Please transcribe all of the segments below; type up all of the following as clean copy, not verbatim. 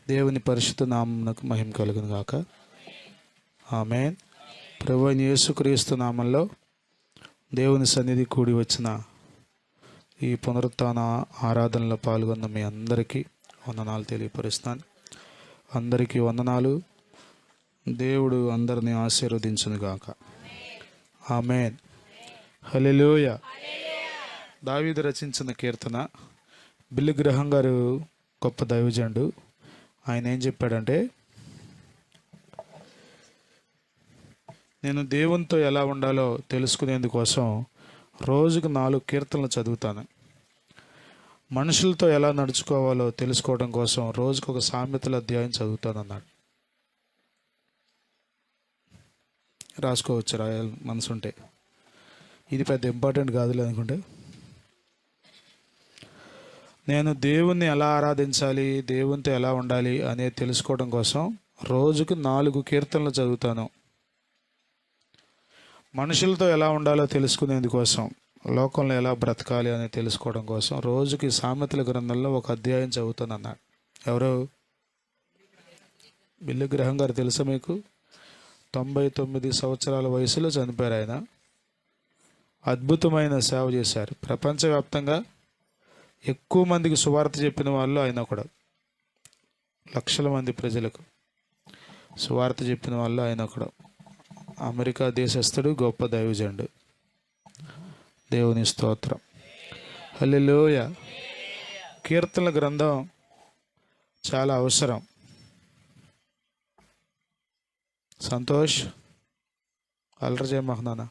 దేవుని పరిశుద్ధ నామమునకు మహిమ కలుగును గాక. ఆమేన్. ప్రభువైన యేసుక్రీస్తు నామంలో దేవుని సన్నిధి కూడి వచ్చిన ఈ పునరుత్థాన ఆరాధనలో పాల్గొన్న మీ అందరికీ వందనాలు తెలియపరుస్తాను. అందరికీ వందనాలు. దేవుడు అందరినీ ఆశీర్వదించును గాక. ఆమేన్. హల్లెలూయా. దావీదు రచించిన కీర్తన. బిల్లి గ్రహం గారు గొప్ప దైవజనుడు. ఆయన ఏం చెప్పాడంటే, నేను దేవునితో ఎలా ఉండాలో తెలుసుకునేందుకోసం రోజుకు 4 కీర్తనలు చదువుతాను. మనుషులతో ఎలా నడుచుకోవాలో తెలుసుకోవడం కోసం రోజుకు ఒక సామెతల అధ్యాయం చదువుతాను అన్నాడు. రాసుకోవచ్చు రాయాలి మనసు ఉంటే. ఇది పెద్ద ఇంపార్టెంట్ కాదులే అనుకుంటే. నేను దేవుణ్ణి ఎలా ఆరాధించాలి, దేవునితో ఎలా ఉండాలి అనేది తెలుసుకోవడం కోసం రోజుకు 4 కీర్తనలు చదువుతాను. మనుషులతో ఎలా ఉండాలో తెలుసుకునేందుకోసం, లోకంలో ఎలా బ్రతకాలి అని తెలుసుకోవడం కోసం రోజుకి సామెతల గ్రంథంలో ఒక అధ్యాయం చదువుతాను అన్నాడు. ఎవరు? బిల్లి గ్రహం గారు తెలుసా మీకు? 99 సంవత్సరాల వయసులో చనిపోయారు ఆయన. అద్భుతమైన సేవ చేశారు. ప్రపంచవ్యాప్తంగా ఎక్కువ మందికి సువార్త చెప్పిన వాళ్ళు ఆయన ఒకడు. లక్షల మంది ప్రజలకు సువార్త చెప్పిన వాళ్ళు ఆయన ఒకడు. అమెరికా దేశస్థుడు, గొప్ప దైవజనుడు. దేవుని స్తోత్రం. హల్లెలూయా. కీర్తనల గ్రంథం చాలా అవసరం. సంతోష్ అల్లరి చేయమహనానా,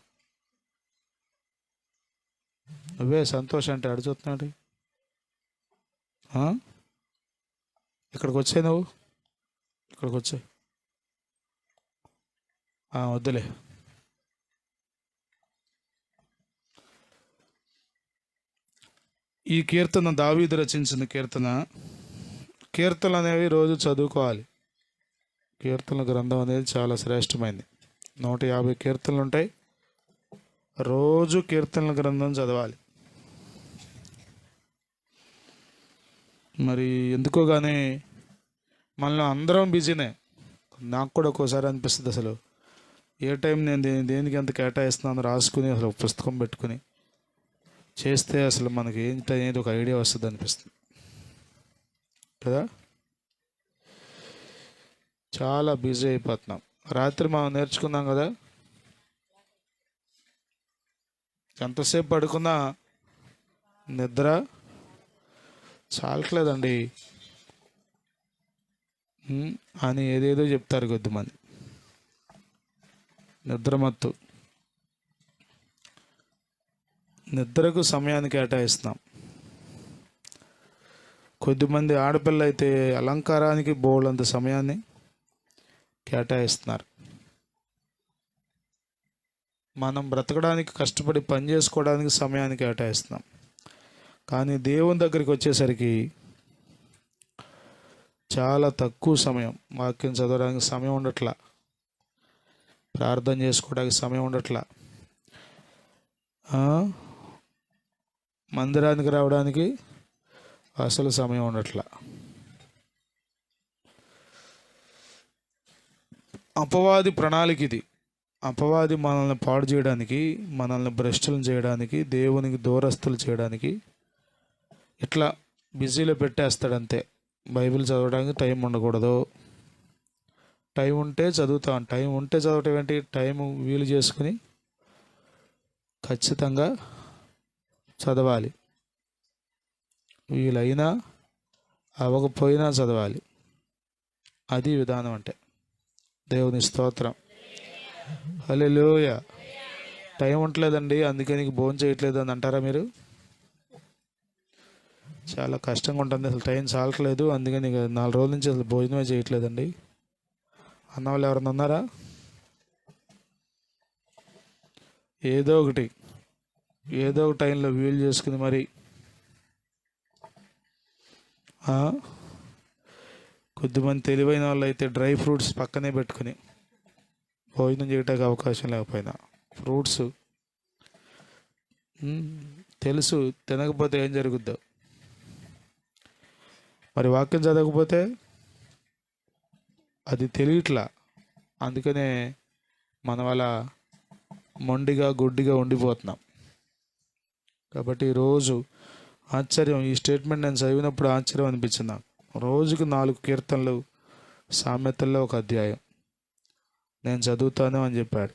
నువ్వే సంతోష్ అంటే అడుగుతున్నాడు. ఇక్కడికి వచ్చాయి, నువ్వు ఇక్కడికి వచ్చాయి. వద్దులే. ఈ కీర్తన దావీదు రచించిన కీర్తన. కీర్తనలు అనేవి రోజు చదువుకోవాలి. కీర్తనల గ్రంథం అనేది చాలా శ్రేష్టమైనది. 150 కీర్తనలు ఉంటాయి. రోజు కీర్తనల గ్రంథం చదవాలి. మరి ఎందుకో కానీ మనలో అందరం బిజీనే. నాకు కూడా ఒక్కోసారి అనిపిస్తుంది, అసలు ఏ టైం నేను దేనికి ఎంత కేటాయిస్తున్నాను రాసుకుని అసలు పుస్తకం పెట్టుకుని చేస్తే అసలు మనకి ఏంటి అనేది ఒక ఐడియా వస్తుంది అనిపిస్తుంది కదా. చాలా బిజీ అయిపోతున్నాం. రాత్రి మనం నేర్చుకున్నాం కదా, ఎంతసేపు పడుకున్నా నిద్ర చాలట్లేదండి అని ఏదేదో చెప్తారు కొద్దిమంది. నిద్రమత్తు. నిద్రకు సమయాన్ని కేటాయిస్తున్నాం. కొద్దిమంది ఆడపిల్ల అయితే అలంకారానికి బోల్డంత సమయాన్ని కేటాయిస్తున్నారు. మనం బ్రతకడానికి కష్టపడి పని చేసుకోవడానికి సమయాన్ని కేటాయిస్తున్నాం. కానీ దేవుని దగ్గరికి వచ్చేసరికి చాలా తక్కువ సమయం. వాక్యం చదవడానికి సమయం ఉండట్లా, ప్రార్థన చేసుకోవడానికి సమయం ఉండట్లా, మందిరానికి రావడానికి అసలు సమయం ఉండట్లా. అపవాది ప్రణాళిక ఇది. అపవాది మనల్ని పాడు చేయడానికి, మనల్ని భ్రష్టులను చేయడానికి, దేవునికి దూరస్తులు చేయడానికి ఇట్లా బిజీలో పెట్టేస్తాడంతే. బైబిల్ చదవడానికి టైం ఉండకూడదు. టైం ఉంటే చదువుతాం. టైం ఉంటే చదవటం ఏంటి? టైం వీలు చేసుకుని ఖచ్చితంగా చదవాలి. వీలైనా అవ్వకపోయినా చదవాలి. అది విధానం అంటే. దేవుని స్తోత్రం. హల్లెలూయా. టైం ఉండలేదండి అందుకే నీకు భోజనం చేయట్లేదు అని అంటారా మీరు? చాలా కష్టంగా ఉంటుంది, అసలు టైం చాలట్లేదు అందుకే నీకు 4 రోజుల నుంచి అసలు భోజనమే చేయట్లేదండి అన్న వాళ్ళు ఎవరన్నా ఉన్నారా? ఏదో ఒక టైంలో వీలు చేసుకుని మరి కొద్దిమంది తెలివైన వాళ్ళు అయితే డ్రై ఫ్రూట్స్ పక్కనే పెట్టుకుని భోజనం చేయడానికి అవకాశం లేకపోయినా ఫ్రూట్స్ తెలుసు తినకపోతే ఏం జరుగుద్దో. మరి వాక్యం చదవకపోతే అది తెలియట్లా. అందుకనే మనం అలా మొండిగా గుడ్డిగా ఉండిపోతున్నాం. కాబట్టి ఈరోజు ఆశ్చర్యం, ఈ స్టేట్మెంట్ నేను చదివినప్పుడు ఆశ్చర్యం అనిపించింది నాకు. రోజుకు 4 కీర్తనలు, సామెతల్లో ఒక అధ్యాయం నేను చదువుతాను అని చెప్పాడు.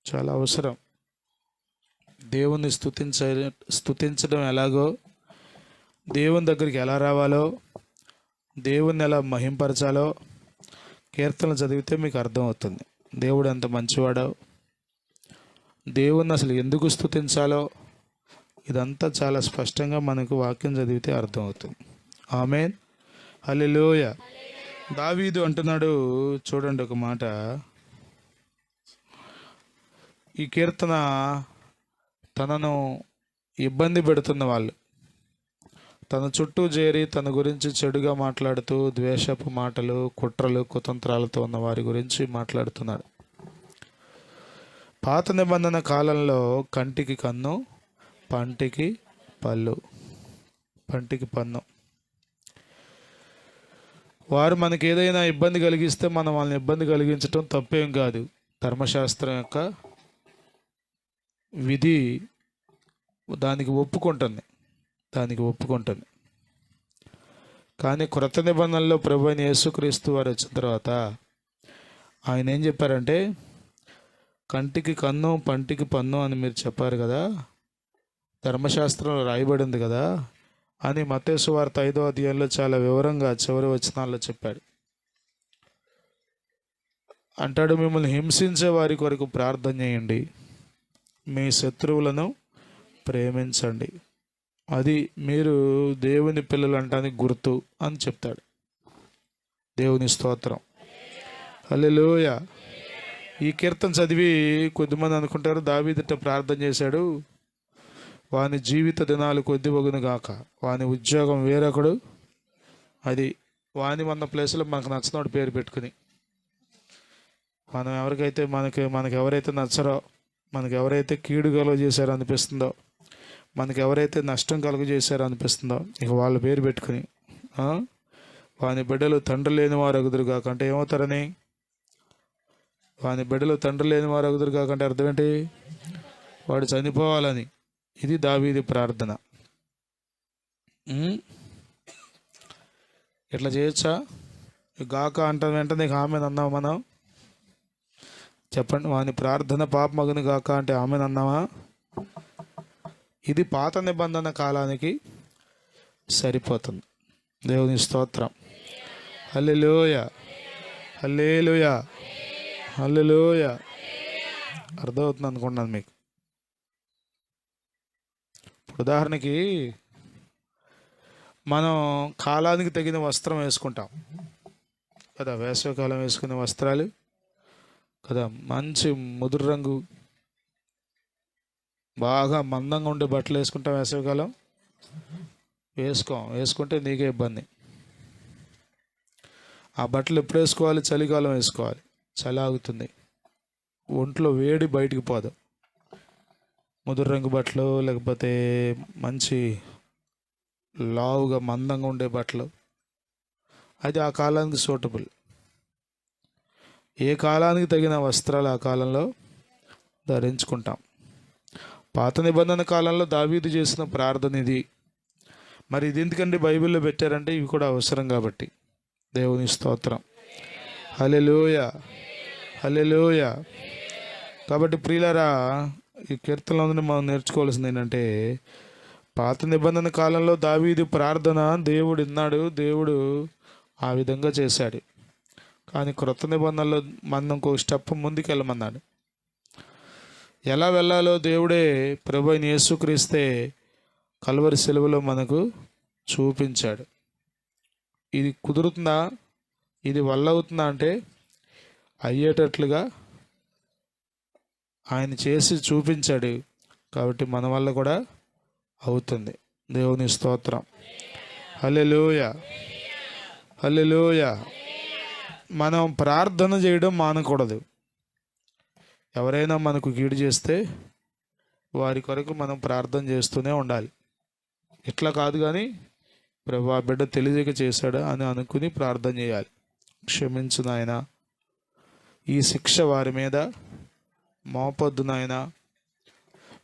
చాలా అవసరం. దేవుణ్ణి స్తుతించడం ఎలాగో, దేవుని దగ్గరికి ఎలా రావాలో, దేవుణ్ణి ఎలా మహింపరచాలో కీర్తనలు చదివితే మీకు అర్థమవుతుంది. దేవుడు ఎంత మంచివాడో, దేవుణ్ణి అసలు ఎందుకు స్తుతించాలో ఇదంతా చాలా స్పష్టంగా మనకు వాక్యం చదివితే అర్థమవుతుంది. ఆమేన్, హల్లెలూయ. దావీదు అంటున్నాడు, చూడండి ఒక మాట. ఈ కీర్తన తనను ఇబ్బంది పెడుతున్న వాళ్ళు, తన చుట్టూ చేరి తన గురించి చెడుగా మాట్లాడుతూ ద్వేషపు మాటలు, కుట్రలు, కుతంత్రాలతో ఉన్న వారి గురించి మాట్లాడుతున్నాడు. పాత నిబంధన కాలంలో కంటికి కన్ను, పంటికి పళ్ళు, పంటికి పన్ను. వారు మనకి ఏదైనా ఇబ్బంది కలిగిస్తే మనం వాళ్ళని ఇబ్బంది కలిగించడం తప్పేం కాదు. ధర్మశాస్త్రం యొక్క విధి దానికి ఒప్పుకుంటుంది. కానీ క్రొత్త నిబంధనలో ప్రభువైన యేసుక్రీస్తు వారు వచ్చిన తర్వాత ఆయన ఏం చెప్పారంటే, కంటికి కన్ను, పంటికి పన్ను అని మీరు చెప్పారు కదా, ధర్మశాస్త్రంలో రాయబడింది కదా అని మత్తయి సువార్త 5వ అధ్యాయంలో చాలా వివరంగా చివరి వచనాల్లో చెప్పాడు. అంటాడు, మిమ్మల్ని హింసించే వారి కొరకు ప్రార్థన చేయండి, మీ శత్రువులను ప్రేమించండి, అది మీరు దేవుని పిల్లలు అంటానికి గుర్తు అని చెప్తాడు. దేవుని స్తోత్రం, హల్లెలూయ. ఈ కీర్తన చదివి కొద్దిమంది అనుకుంటారు, దావీదుట ప్రార్థన చేశాడు, వాని జీవిత దినాలు కొద్దివగును గాక, వాని ఉద్యోగం వేరొకడు, అది వాని మన ప్లేస్లో మనకు నచ్చినోడు పేరు పెట్టుకుని, మనం ఎవరికైతే మనకు ఎవరైతే నచ్చరో, మనకు ఎవరైతే కీడు కలుగ చేశారో అనిపిస్తుందో, మనకు ఎవరైతే నష్టం కలుగ చేశారో అనిపిస్తుందో, ఇక వాళ్ళ పేరు పెట్టుకుని వాని బిడ్డలు తండ్రి లేని వారు అగుదురు కాక అంటే ఏమవుతారని, వాని బిడ్డలు తండ్రి లేని వారు అగుదురు కాకంటే అర్థం ఏంటి? వాడు చనిపోవాలని. ఇది దావీదు ప్రార్థన. ఇట్లా చేయొచ్చా? గాక అంటే వెంటనే ఆమెను అన్నావా మనం? చెప్పండి, వాని ప్రార్థన పాపమగును గాక అంటే ఆమెను అన్నావా? ఇది పాత నిబంధన కాలానికి సరిపోతుంది. దేవుని స్తోత్రం, హల్లెలూయ, హల్లెలూయ, హల్లెలూయ. అర్థమవుతుంది అనుకుంటున్నాను మీకు. ఇప్పుడు ఉదాహరణకి మనం కాలానికి తగిన వస్త్రం వేసుకుంటాం కదా, వేసవికాలం వేసుకునే వస్త్రాలు కదా, మంచి ముదురు రంగు బాగా మందంగా ఉండే బట్టలు వేసుకుంటాం. వేసవికాలం వేసుకుంటే నీకే ఇబ్బంది. ఆ బట్టలు ఎప్పుడు వేసుకోవాలి? చలికాలం వేసుకోవాలి. చలి ఆగుతుంది, ఒంట్లో వేడి బయటికి పోదు. ముదురు రంగు బట్టలు, లేకపోతే మంచి లావుగా మందంగా ఉండే బట్టలు, అది ఆ కాలానికి సూటబుల్. ఏ కాలానికి తగిన వస్త్రాలు ఆ కాలంలో ధరించుకుంటాం. పాత నిబంధన కాలంలో దావీదు చేసిన ప్రార్థన ఇది. మరి ఇది ఎందుకంటే బైబిల్లో పెట్టారంటే ఇవి కూడా అవసరం కాబట్టి. దేవుని స్తోత్రం, హల్లెలూయ, హల్లెలూయ. కాబట్టి ప్రియులారా, ఈ కీర్తనలో మనం నేర్చుకోవాల్సింది ఏంటంటే, పాత నిబంధన కాలంలో దావీదు ప్రార్థన దేవుడు విన్నాడు, దేవుడు ఆ విధంగా చేశాడు. కానీ క్రొత్త నిబంధనలో మనం ఇంకో స్టెప్ ముందుకు వెళ్ళమన్నాడు. ఎలా వెళ్ళాలో దేవుడే ప్రభు అయిన యేసుక్రీస్తే కల్వరి సిలువలో మనకు చూపించాడు. ఇది కుదురుతుందా, ఇది వల్ల అవుతుందా అంటే అయ్యేటట్లుగా ఆయన చేసి చూపించాడు. కాబట్టి మన వల్ల కూడా అవుతుంది. దేవుని స్తోత్రం, హల్లెలూయ, హల్లెలూయ. మనం ప్రార్థన చేయడం మానకూడదు. ఎవరైనా మనకు కీడు చేస్తే వారి కొరకు మనం ప్రార్థన చేస్తూనే ఉండాలి. ఇట్లా కాదు కానీ ప్రభు ఆ బిడ్డ తెలియక చేశాడా అని అనుకుని ప్రార్థన చేయాలి. క్షమించు నాయనా, ఈ శిక్ష వారి మీద మోపొద్దు నాయనా,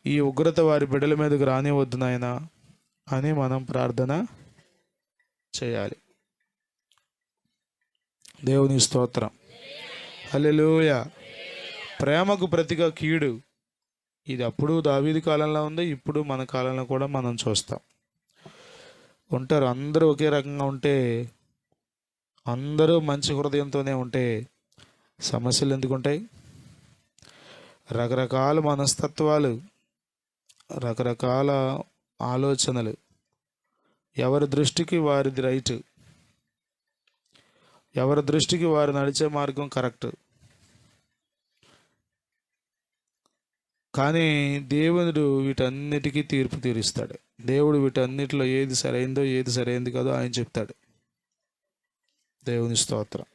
ఈ ఉగ్రత వారి బిడ్డల మీదకి రానివద్దు నాయనా అని మనం ప్రార్థన చేయాలి. దేవుని స్తోత్రం. హల్లెలూయా. ప్రేమకు ప్రతిగా కీడు, ఇది అప్పుడు దావీదు కాలంలో ఉంది, ఇప్పుడు మన కాలంలో కూడా మనం చూస్తాం. ఉంటారు అందరూ ఒకే రకంగా ఉంటే, అందరూ మంచి హృదయంతోనే ఉంటే సమస్యలు ఎందుకు ఉంటాయి? రకరకాల మనస్తత్వాలు, రకరకాల ఆలోచనలు, ఎవరి దృష్టికి వారిది రైట్, ఎవరి దృష్టికి వారు నడిచే మార్గం కరెక్ట్. కానీ దేవుడు వీటన్నిటికీ తీర్పు తీరుస్తాడు. దేవుడు వీటన్నిటిలో ఏది సరైందో ఏది సరైంది కాదో ఆయన చెప్తాడు. దేవుని స్తోత్రం.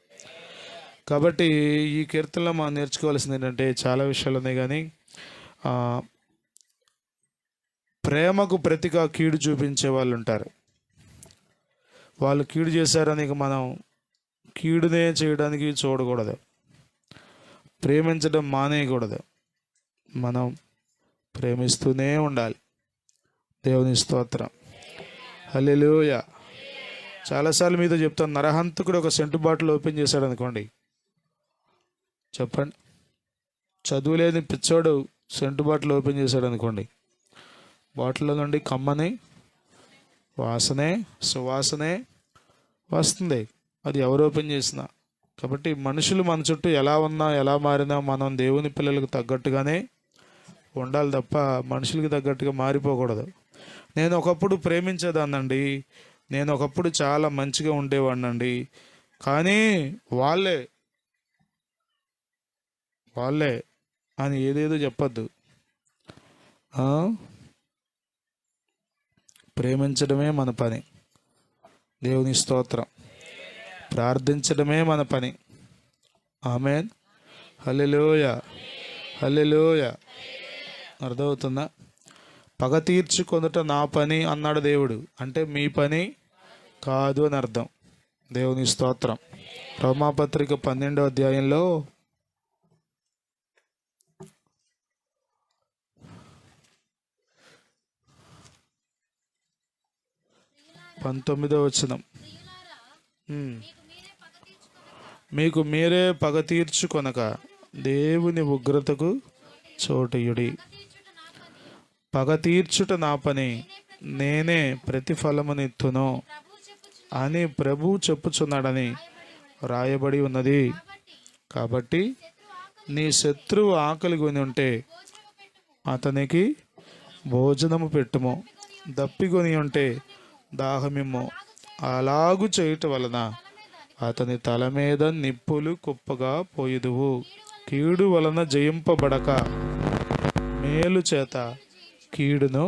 కాబట్టి ఈ కీర్తనలో మనం నేర్చుకోవాల్సింది ఏంటంటే, చాలా విషయాలు ఉన్నాయి, కానీ ప్రేమకు ప్రతిగా కీడు చూపించే వాళ్ళు ఉంటారు. వాళ్ళు కీడు చేశారని మనం కీడునే చేయడానికి చూడకూడదు, ప్రేమించడం మానేయకూడదు. మనం ప్రేమిస్తూనే ఉండాలి. దేవుని స్తోత్రం. హల్లెలూయా. చాలాసార్లు మీతో చెప్తాను, నరహంతకుడు ఒక సెంటు బాటిల్ ఓపెన్ చేశాడు అనుకోండి, చెప్పండి, చదువులేని పిచ్చోడు సెంటు బాటిల్ ఓపెన్ చేశాడు అనుకోండి, బాటిల్లో నుండి కమ్మని వాసనే సువాసనే వస్తుంది, అది ఎవరు ఓపెన్ చేసినా. కాబట్టి మనుషులు మన చుట్టూ ఎలా ఉన్నా ఎలా మారినా మనం దేవుని పిల్లలకు తగ్గట్టుగానే ఉండాలి తప్ప మనుషులకి తగ్గట్టుగా మారిపోకూడదు. నేను ఒకప్పుడు ప్రేమించేదాన్నండి, నేను ఒకప్పుడు చాలా మంచిగా ఉండేవాడినండి, కానీ వాళ్ళే అని ఏదేదో చెప్పొద్దు. ప్రేమించడమే మన పని. దేవుని స్తోత్రం. ప్రార్థించడమే మన పని. ఆమేన్. హల్లెలూయా. హల్లెలూయా. అర్థమవుతుందా? పగ తీర్చుకొనుట నా పని అన్నాడు దేవుడు, అంటే మీ పని కాదు అని అర్థం. దేవుని స్తోత్రం. రోమాపత్రిక 12వ అధ్యాయంలో 19వ వచనం, మీకు మీరే పగ తీర్చుకొనక దేవుని ఉగ్రతకు చోటయుడి. పగ తీర్చుట నా పని, నేనే ప్రతిఫలమునిత్తును అని ప్రభువు చెప్పుచున్నాడని రాయబడి ఉన్నది. కాబట్టి నీ శత్రువు ఆకలి కొని ఉంటే అతనికి భోజనము పెట్టుము, దప్పికొని ఉంటే దాహమిమ్ము. అలాగు చేయుట వలన అతని తల మీద నిప్పులు కుప్పగా పోయుదువు. కీడు వలన జయింపబడక మేలు చేత కీడును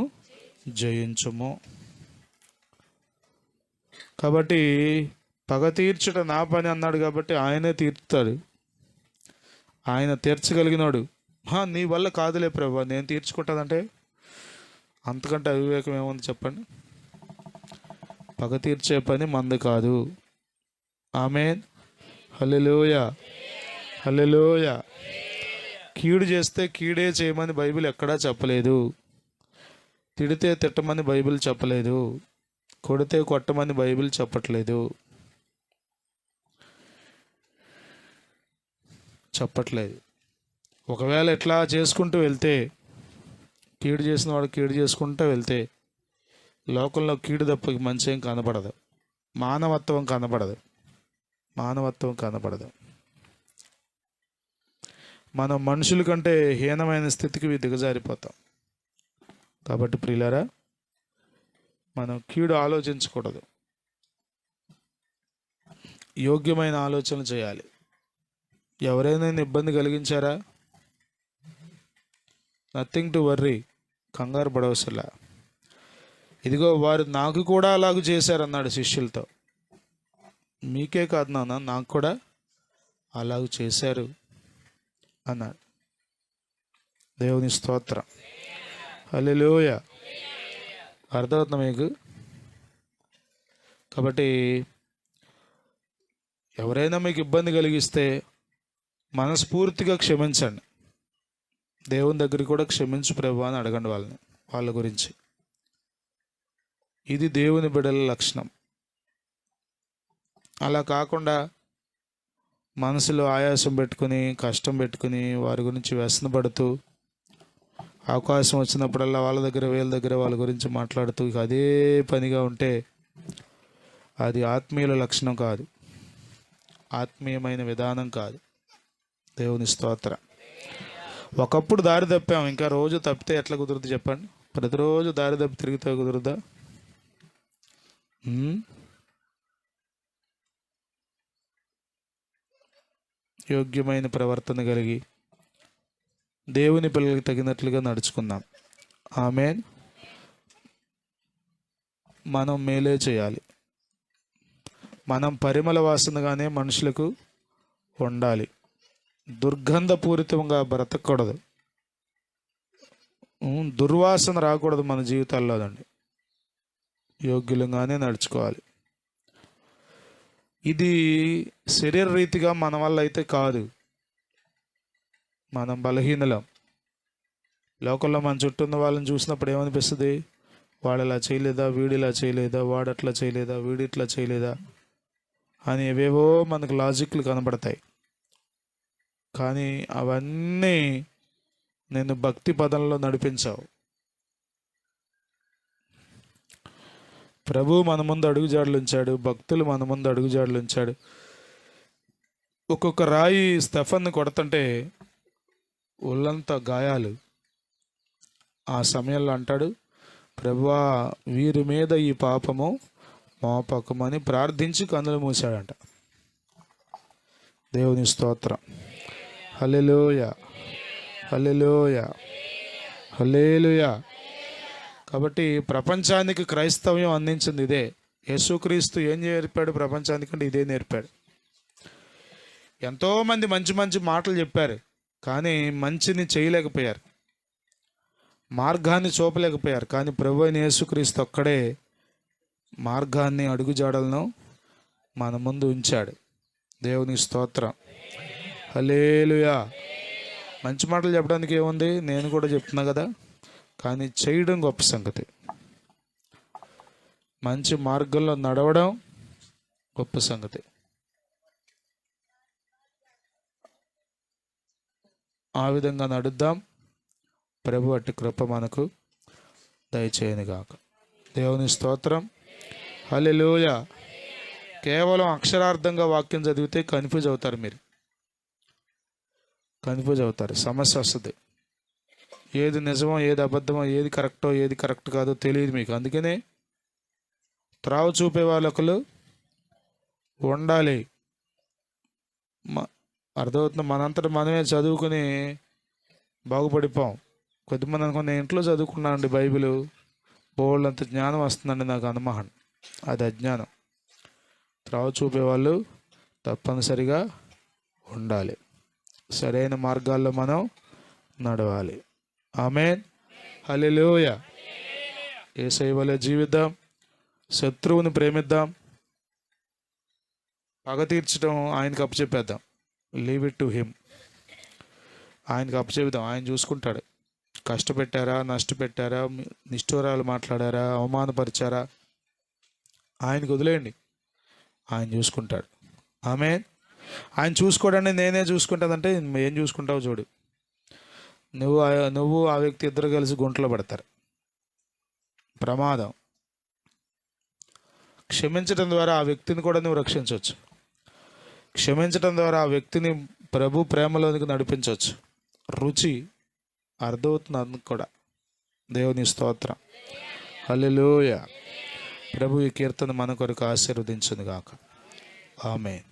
జయించుము. కాబట్టి పగ తీర్చుట నా పని అన్నాడు, కాబట్టి ఆయనే తీర్చుతాడు. ఆయన తీర్చగలిగినాడు. నీ వల్ల కాదులే ప్రభు నేను తీర్చుకుంటానంటే అంతకంటే అవివేకం ఏముంది చెప్పండి? పగ తీర్చే పని మంది కాదు. ఆమేన్. హల్లెలూయా. హల్లెలూయా. కీడు చేస్తే కీడే చేయమని బైబిల్ ఎక్కడా చెప్పలేదు. తిడితే తిట్టమని బైబిల్ చెప్పలేదు. కొడితే కొట్టమని బైబిల్ చెప్పట్లేదు. ఒకవేళ ఎట్లా చేసుకుంటూ వెళ్తే, కీడు చేసిన వాడు కీడు చేసుకుంటూ వెళ్తే లోకంలో కీడు తప్ప మంచి ఏం కనపడదు. మానవత్వం కనపడదు. మనం మనుషుల కంటే హీనమైన స్థితికి దిగజారిపోతాం. కాబట్టి ప్రియులారా, మనం కీడు ఆలోచించకూడదు, యోగ్యమైన ఆలోచన చేయాలి. ఎవరైనా ఇబ్బంది కలిగించారా? నథింగ్ టు వర్రీ, కంగారు పడవసలా. ఇదిగో వారు నాకు కూడా అలాగూ చేశారన్నాడు శిష్యులతో. మీకే కాదు నాన్న, నాకు కూడా అలాగూ చేశారు అన్నాడు. దేవుని స్తోత్రం. హల్లెలూయా. అర్థమవుతుందా మీకు? కాబట్టి ఎవరైనా మీకు ఇబ్బంది కలిగిస్తే మనస్ఫూర్తిగా క్షమించండి. దేవుని దగ్గరికి కూడా క్షమించు ప్రభువా అని అడగండి వాళ్ళ గురించి. ఇది దేవుని బిడ్డల లక్షణం. అలా కాకుండా మనసులో ఆయాసం పెట్టుకుని, కష్టం పెట్టుకుని, వారి గురించి వ్యసనపడుతూ, అవకాశం వచ్చినప్పుడల్లా వీళ్ళ దగ్గర వాళ్ళ గురించి మాట్లాడుతూ ఇక అదే పనిగా ఉంటే అది ఆత్మీయుల లక్షణం కాదు, ఆత్మీయమైన విధానం కాదు. దేవుని స్తోత్రం. ఒకప్పుడు దారి తప్పాం, ఇంకా రోజు తప్పితే ఎట్లా కుదురుద్ది చెప్పండి? ప్రతిరోజు దారి తప్పి తిరిగితే కుదురుద్దా? యోగ్యమైన ప్రవర్తన కలిగి దేవుని పిల్లలకి తగినట్లుగా నడుచుకుందాం. ఆమేన్. మనం మేలే చేయాలి. మనం పరిమళ వాసనగానే మనుషులకు ఉండాలి. దుర్గంధపూరితంగా బ్రతకూడదు. దుర్వాసన రాకూడదు మన జీవితాల్లో. అండి యోగ్యులంగానే నడుచుకోవాలి. ఇది శరీర రీతిగా మన వల్ల అయితే కాదు. మనం బలహీనలం. లోకంలో మన చుట్టూ ఉన్న వాళ్ళని చూసినప్పుడు ఏమనిపిస్తుంది? వాడు ఇలా చేయలేదా, వీడు ఇలా చేయలేదా, వాడు అట్లా చేయలేదా, వీడు ఇట్లా చేయలేదా అని ఏవేవో మనకు లాజిక్లు కనబడతాయి. కానీ అవన్నీ నేను భక్తి పదంలో నడిపించావు. ప్రభు మన ముందు అడుగుజాడలు ఉంచాడు, భక్తులు మన ముందు అడుగుజాడలు ఉంచాడు. ఒక్కొక్క రాయి స్టెఫన్ను కొడుతుంటే ఒళ్ళంతా గాయాలు. ఆ సమయంలో అంటాడు, ప్రభువా వీరి మీద ఈ పాపము మోపకమని ప్రార్థించి కన్నులు మూసాడంట. దేవుని స్తోత్రం. హల్లెలూయా, హల్లెలూయా, హల్లెలూయా. కాబట్టి ప్రపంచానికి క్రైస్తవ్యం అందించింది ఇదే. యేసుక్రీస్తు ఏం నేర్పాడు ప్రపంచానికంటే ఇదే నేర్పాడు. ఎంతోమంది మంచి మంచి మాటలు చెప్పారు, కానీ మంచిని చేయలేకపోయారు, మార్గాన్ని చూపలేకపోయారు. కానీ ప్రభు అయిన యేసుక్రీస్తు ఒక్కడే మార్గాన్ని, అడుగుజాడలను మన ముందు ఉంచాడు. దేవుని స్తోత్రం. హల్లెలూయా. మంచి మాటలు చెప్పడానికి ఏముంది, నేను కూడా చెప్తున్నా కదా, కానీ చేయడం గొప్ప సంగతి. మంచి మార్గంలో నడవడం గొప్ప సంగతి. ఆ విధంగా నడుద్దాం. ప్రభు అట్టి కృప మనకు దయచేయనుగాక. దేవుని స్తోత్రం. హల్లెలూయా. కేవలం అక్షరార్థంగా వాక్యం చదివితే కన్ఫ్యూజ్ అవుతారు. మీరు కన్ఫ్యూజ్ అవుతారు, సమస్య వస్తుంది. ఏది నిజమో, ఏది అబద్ధమో, ఏది కరెక్టో, ఏది కరెక్ట్ కాదో తెలియదు మీకు. అందుకనే త్రావు చూపే వాళ్ళకులు ఉండాలి. అర్థమవుతుంది. మనంతటా మనమే చదువుకుని బాగుపడిపోం. కొద్దిమంది అనుకున్న నేను ఇంట్లో చదువుకున్నానండి బైబిల్, బోళ్ళంత జ్ఞానం వస్తుందండి నాకు అనుమానం. అది అజ్ఞానం. త్రావు చూపేవాళ్ళు తప్పనిసరిగా ఉండాలి. సరైన మార్గాల్లో మనం నడవాలి. ఆమేన్. హల్లెలూయా. యేసయ్య వలె జీవిద్దాం. శత్రువుని ప్రేమిద్దాం. పగ తీర్చడం ఆయనకు అప్పచెప్పేద్దాం. Leave it to him. ఆయనకు అప్పచెప్దాం, ఆయన చూసుకుంటాడు. కష్టపెట్టారా, నష్టపెట్టారా, నిష్ఠూరాలు మాట్లాడారా, అవమానపరిచారా, ఆయనకు వదిలేయండి, ఆయన చూసుకుంటాడు. ఆమేన్. ఆయన చూసుకోవడానికి నేనే చూసుకుంటానంటే ఏం చూసుకుంటావు చూడు. నువ్వు ఆ వ్యక్తి ఇద్దరు కలిసి గుంటలో పడతారు. ప్రమాదం. క్షమించడం ద్వారా ఆ వ్యక్తిని కూడా నువ్వు రక్షించవచ్చు. క్షమించడం ద్వారా ఆ వ్యక్తిని ప్రభు ప్రేమలోనికి నడిపించవచ్చు. రుచి అర్థమవుతుంది అందుకు కూడా. దేవుని స్తోత్రం. హల్లెలూయా. ప్రభు ఈ కీర్తన మన కొరకు ఆశీర్వదించును గాక. ఆమేన్.